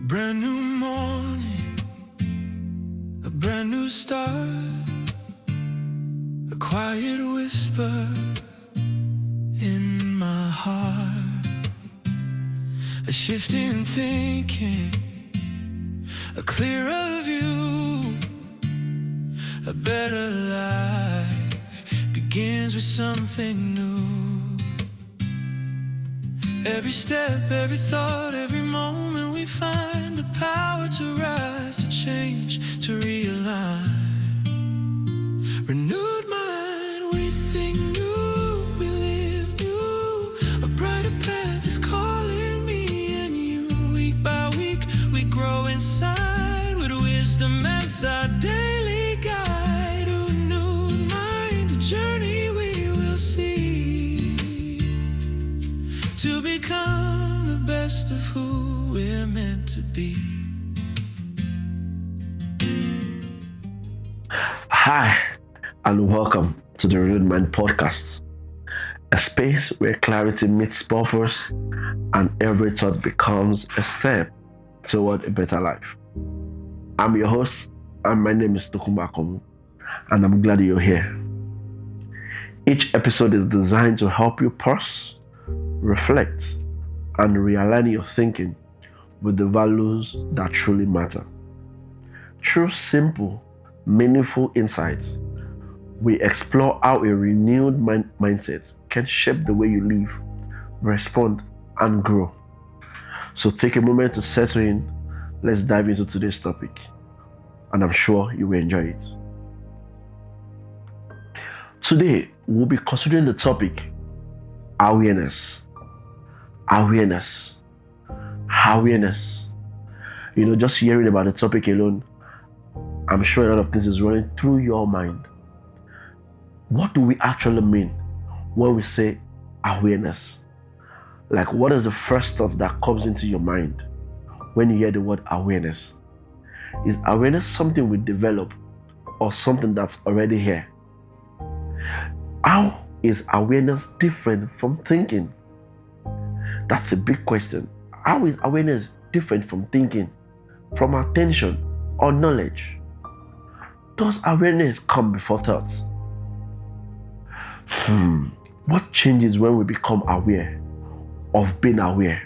brand new morning, a brand new start, a quiet whisper in my heart, a shift in thinking, a clearer view, a better life begins with something new. Every step, every thought, every moment we find the power to rise, to change, to realign. Renewed mind, we think new, we live new. A brighter path is calling me and you. Week by week, we grow inside with wisdom as our daily guide. A renewed mind, a journey we will see to become the best of who we're meant to be. Hi, and welcome to the Renewed Mind Podcast, a space where clarity meets purpose and every thought becomes a step toward a better life. I'm your host, and my name is Tokumba, and I'm glad you're here. Each episode is designed to help you pause, reflect, and realign your thinking with the values that truly matter. Through simple, meaningful insights, we explore how a renewed mindset can shape the way you live, respond, and grow. So take a moment to settle in. Let's dive into today's topic, and I'm sure you will enjoy it. Today, we'll be considering the topic awareness. Awareness. Just hearing about the topic alone, I'm sure a lot of things is running through your mind. What do we actually mean when we say awareness? Like, what is the first thought that comes into your mind when you hear the word awareness? Is awareness something we develop or something that's already here? How is awareness different from thinking? That's a big question. How is awareness different from thinking, from attention or knowledge? Does awareness come before thoughts? What changes when we become aware of being aware?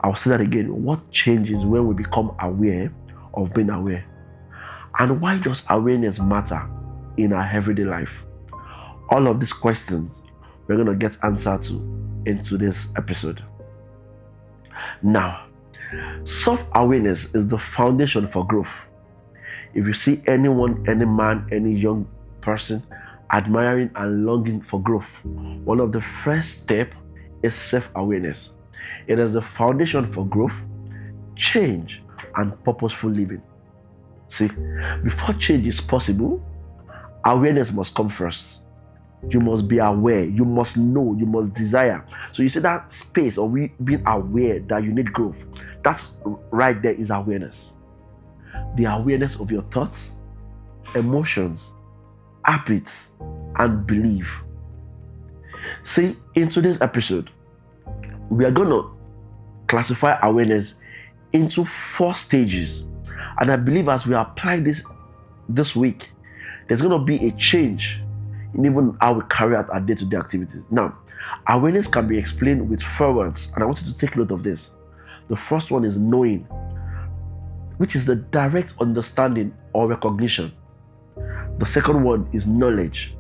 I'll say that again. What changes when we become aware of being aware? And why does awareness matter in our everyday life? All of these questions we're going to get answer to in today's episode. Now, self-awareness is the foundation for growth. If you see anyone, any man, any young person admiring and longing for growth, one of the first steps is self-awareness. It is the foundation for growth, change, and purposeful living. See, before change is possible, awareness must come first. You must be aware, you must know, you must desire. So you see that space of being aware that you need growth. That's right there is awareness. The awareness of your thoughts, emotions, habits, and belief. See, in today's episode, we are going to classify awareness into 4 stages. And I believe as we apply this week, there's going to be a change in even how we carry out our day-to-day activities. Now, awareness can be explained with 4 words, and I want you to take note of this. The first one is knowing, which is the direct understanding or recognition. The second one is knowledge.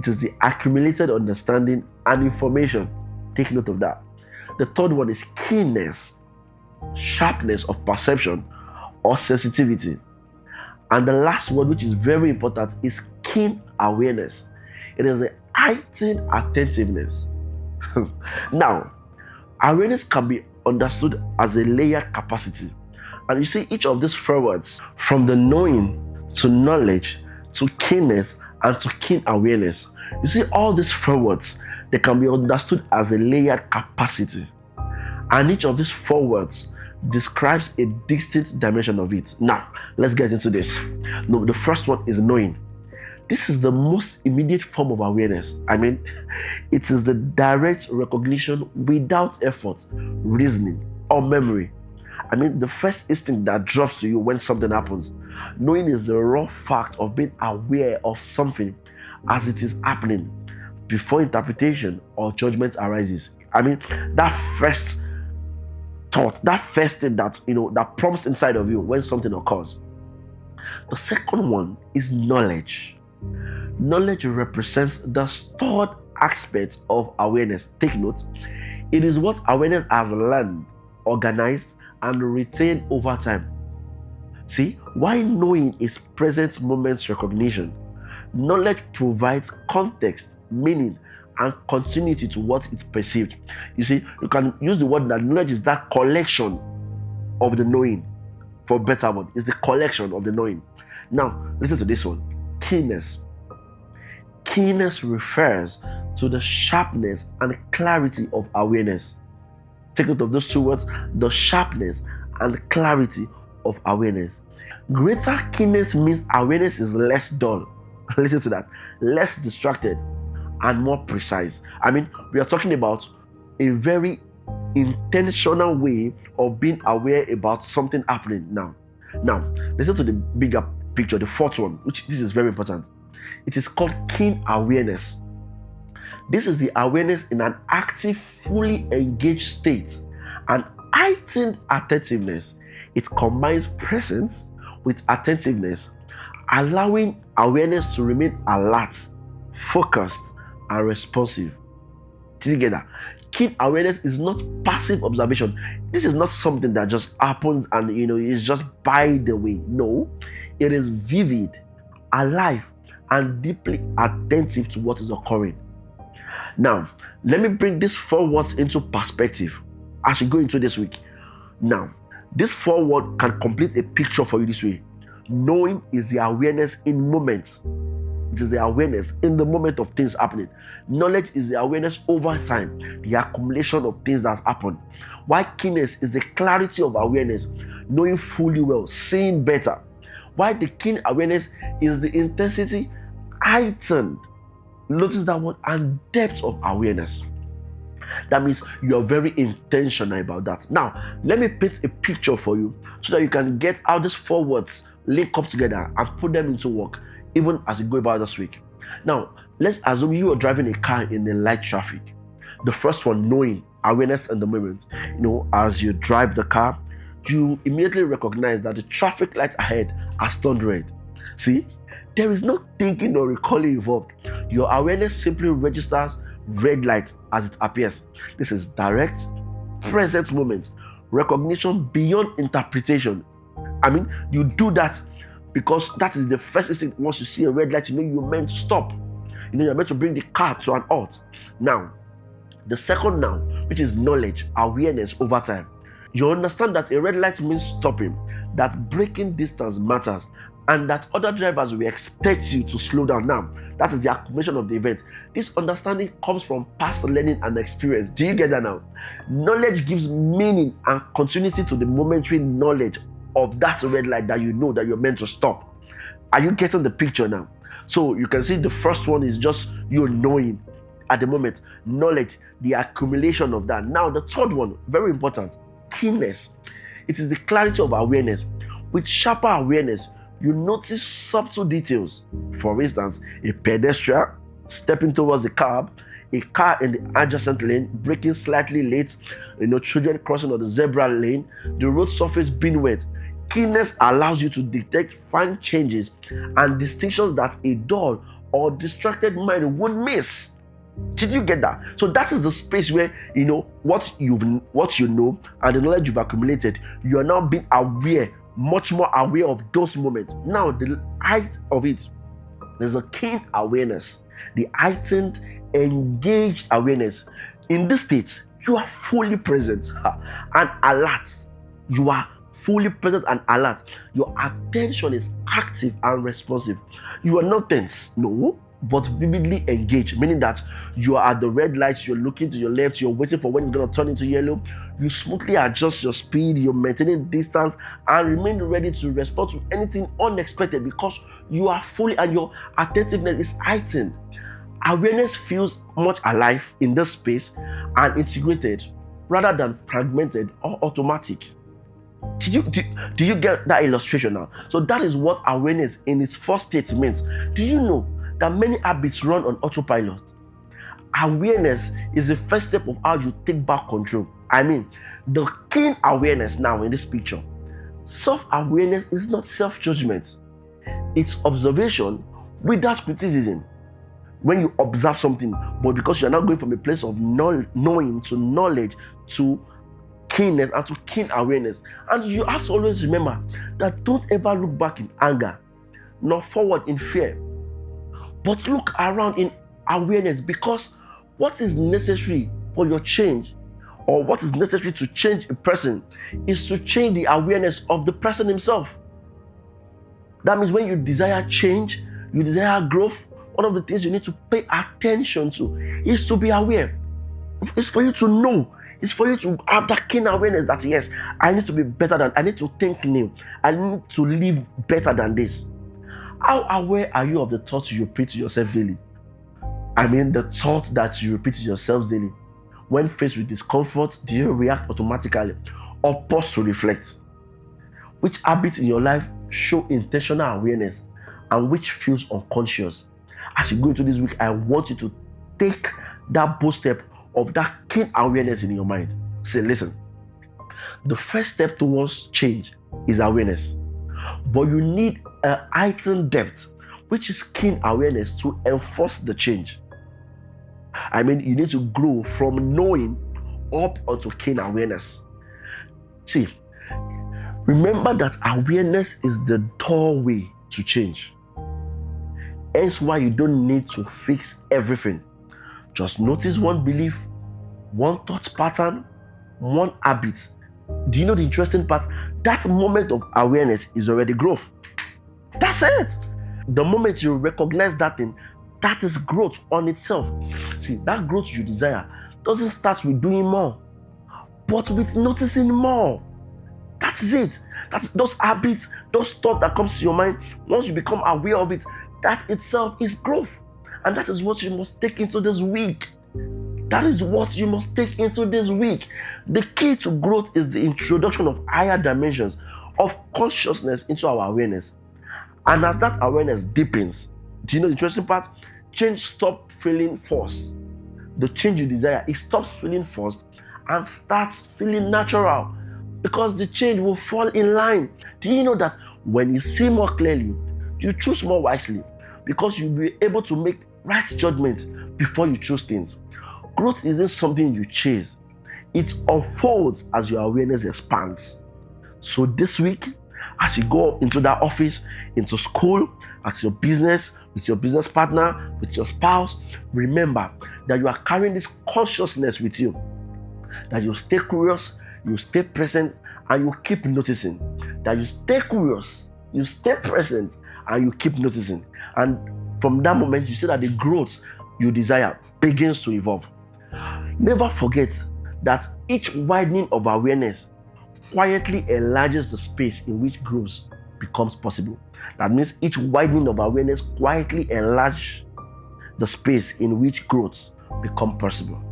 It is the accumulated understanding and information. Take note of that. The third one is keenness, sharpness of perception or sensitivity. And the last one, which is very important, is keen awareness. It is the heightened attentiveness. Now, awareness can be understood as a layered capacity. And you see each of these 4 words, from the knowing to knowledge to keenness and to keen awareness. You see all these 4 words, they can be understood as a layered capacity. And each of these 4 words describes a distinct dimension of it. Now, let's get into this. No, the first one is knowing. This is the most immediate form of awareness. It is the direct recognition without effort, reasoning, or memory. I mean, the first instinct that drops to you when something happens. Knowing is the raw fact of being aware of something as it is happening before interpretation or judgment arises. I mean, that first thought, that first thing that that prompts inside of you when something occurs. The second one is knowledge. Knowledge represents the stored aspect of awareness. Take note, it is what awareness has learned, organized, and retained over time. See, why knowing is present moment recognition, knowledge provides context, meaning, and continuity to what it's perceived. You see, you can use the word that knowledge is that collection of the knowing, for better word, is the collection of the knowing. Now, listen to this one. Keenness. Keenness refers to the sharpness and clarity of awareness. Take note of those two words, the sharpness and clarity of awareness. Greater keenness means awareness is less dull. Listen to that. Less distracted and more precise. I mean, we are talking about a very intentional way of being aware about something happening now. Now, listen to the bigger picture, the fourth one, which this is very important. It is called keen awareness. This is the awareness in an active, fully engaged state, an heightened attentiveness. It combines presence with attentiveness, allowing awareness to remain alert, focused, and responsive. Together, keen awareness is not passive observation. This is not something that just happens and is just by the way. No, it is vivid, alive, and deeply attentive to what is occurring. Now, let me bring these 4 words into perspective as we go into this week. Now, this 4 words can complete a picture for you this way. Knowing is the awareness in moments. It is the awareness in the moment of things happening. Knowledge is the awareness over time, the accumulation of things that happen. While keenness is the clarity of awareness, knowing fully well, seeing better. While the keen awareness is the intensity heightened. Notice that one, and depth of awareness. That means you're very intentional about that. Now, let me paint a picture for you so that you can get how these 4 words link up together and put them into work, even as you go about this week. Now, let's assume you are driving a car in the light traffic. The first one, knowing, awareness in the moment. As you drive the car, you immediately recognize that the traffic light ahead has turned red. See, there is no thinking or recalling involved. Your awareness simply registers red light as it appears. This is direct, present moment, recognition beyond interpretation. I mean, you do that because that is the first instinct. Once you see a red light, you're meant to stop. You're meant to bring the car to an halt. Now, the second now, which is knowledge, awareness over time. You understand that a red light means stopping, that braking distance matters, and that other drivers will expect you to slow down. Now, that is the accumulation of the event. This understanding comes from past learning and experience. Do you get that now? Knowledge gives meaning and continuity to the momentary knowledge of that red light that you know that you're meant to stop. Are you getting the picture now? So you can see the first one is just you knowing at the moment. Knowledge, the accumulation of that. Now, the third one, very important, keenness. It is the clarity of awareness. With sharper awareness, you notice subtle details. For instance, a pedestrian stepping towards the curb, a car in the adjacent lane braking slightly late, children crossing on the zebra lane, the road surface being wet. Keenness allows you to detect fine changes and distinctions that a dull or distracted mind would miss. Did you get that? So that is the space where what you know and the knowledge you've accumulated, you are now being aware, much more aware of those moments. Now, the height of it, there's a keen awareness, the heightened, engaged awareness. In this state, you are fully present and alert. You are fully present and alert. Your attention is active and responsive. You are not tense, no, but vividly engaged, meaning that you are at the red lights, you're looking to your left, you're waiting for when it's going to turn into yellow. You smoothly adjust your speed, you're maintaining distance, and remain ready to respond to anything unexpected because you are fully, and your attentiveness is heightened. Awareness feels much alive in this space and integrated rather than fragmented or automatic. Do you get that illustration now? So that is what awareness in its first state means. Do you know that many habits run on autopilot? Awareness is the first step of how you take back control. I mean, the keen awareness now in this picture. Self-awareness is not self-judgment. It's observation without criticism. When you observe something, but because you're not going from a place of knowing to knowledge to keenness and to keen awareness. And you have to always remember that don't ever look back in anger, nor forward in fear, but look around in awareness, because what is necessary for your change, or what is necessary to change a person, is to change the awareness of the person himself. That means when you desire change, you desire growth, one of the things you need to pay attention to is to be aware. It's for you to know. It's for you to have that keen awareness that yes, I need to be better than, I need to think new. I need to live better than this. How aware are you of the thoughts you repeat to yourself daily? I mean, the thought that you repeat to yourself daily. When faced with discomfort, do you react automatically or pause to reflect? Which habits in your life show intentional awareness and which feels unconscious? As you go into this week, I want you to take that bold step of that keen awareness in your mind. Say, listen, the first step towards change is awareness. But you need a heightened depth, which is keen awareness, to enforce the change. I mean, you need to grow from knowing up onto keen awareness. See, remember that awareness is the doorway to change. Hence why you don't need to fix everything. Just notice one belief, one thought pattern, one habit. Do you know the interesting part? That moment of awareness is already growth. That's it. The moment you recognize that thing, that is growth on itself. See, that growth you desire doesn't start with doing more, but with noticing more. That's it. That's those habits, those thoughts that comes to your mind. Once you become aware of it, that itself is growth. And that is what you must take into this week. That is what you must take into this week. The key to growth is the introduction of higher dimensions of consciousness into our awareness. And as that awareness deepens, do you know the interesting part? Change stops feeling forced. The change you desire, it stops feeling forced and starts feeling natural, because the change will fall in line. Do you know that when you see more clearly, you choose more wisely, because you'll be able to make right judgments before you choose things. Growth isn't something you chase. It unfolds as your awareness expands. So this week, as you go into that office, into school, at your business, with your business partner, with your spouse, remember that you are carrying this consciousness with you. That you stay curious, you stay present, and you keep noticing. That you stay curious, you stay present, and you keep noticing. And from that moment, you see that the growth you desire begins to evolve. Never forget that each widening of awareness quietly enlarges the space in which growth becomes possible. That means each widening of awareness quietly enlarges the space in which growth becomes possible.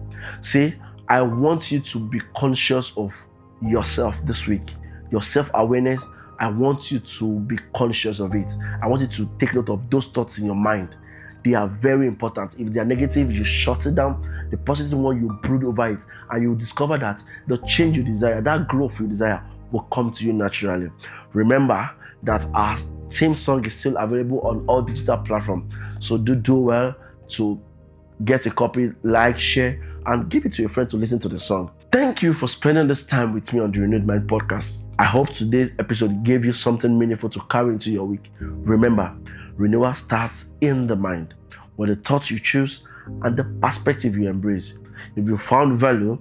See, I want you to be conscious of yourself this week. Your self-awareness, I want you to be conscious of it. I want you to take note of those thoughts in your mind. They are very important. If they are negative, you shut it down. The positive one, you brood over it, and you will discover that the change you desire, that growth you desire, will come to you naturally. Remember that our theme song is still available on all digital platforms. So do well to get a copy, like, share, and give it to your friend to listen to the song. Thank you for spending this time with me on the Renewed Mind podcast. I hope today's episode gave you something meaningful to carry into your week. Remember, renewal starts in the mind, with the thoughts you choose and the perspective you embrace. If you found value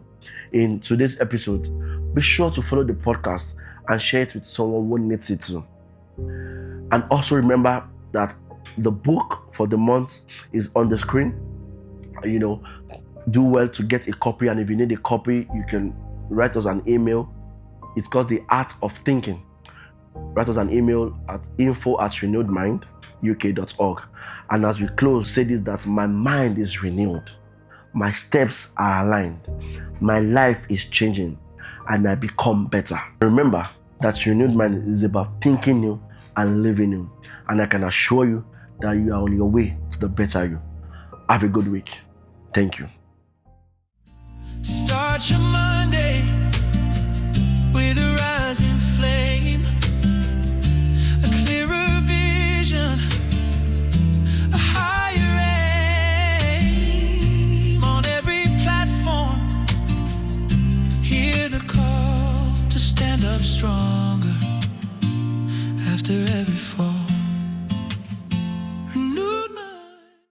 in today's episode, be sure to follow the podcast and share it with someone who needs it too. And also remember that the book for the month is on the screen. Do well to get a copy, and if you need a copy, you can write us an email. It's called The Art of Thinking. Write us an email at info@renewedminduk.org. And as we close, say this, that my mind is renewed, my steps are aligned, my life is changing, and I become better. Remember, That renewed mind is about thinking new and living new. And I can assure you that you are on your way to the better you. Have a good week. Thank you. Start your mind.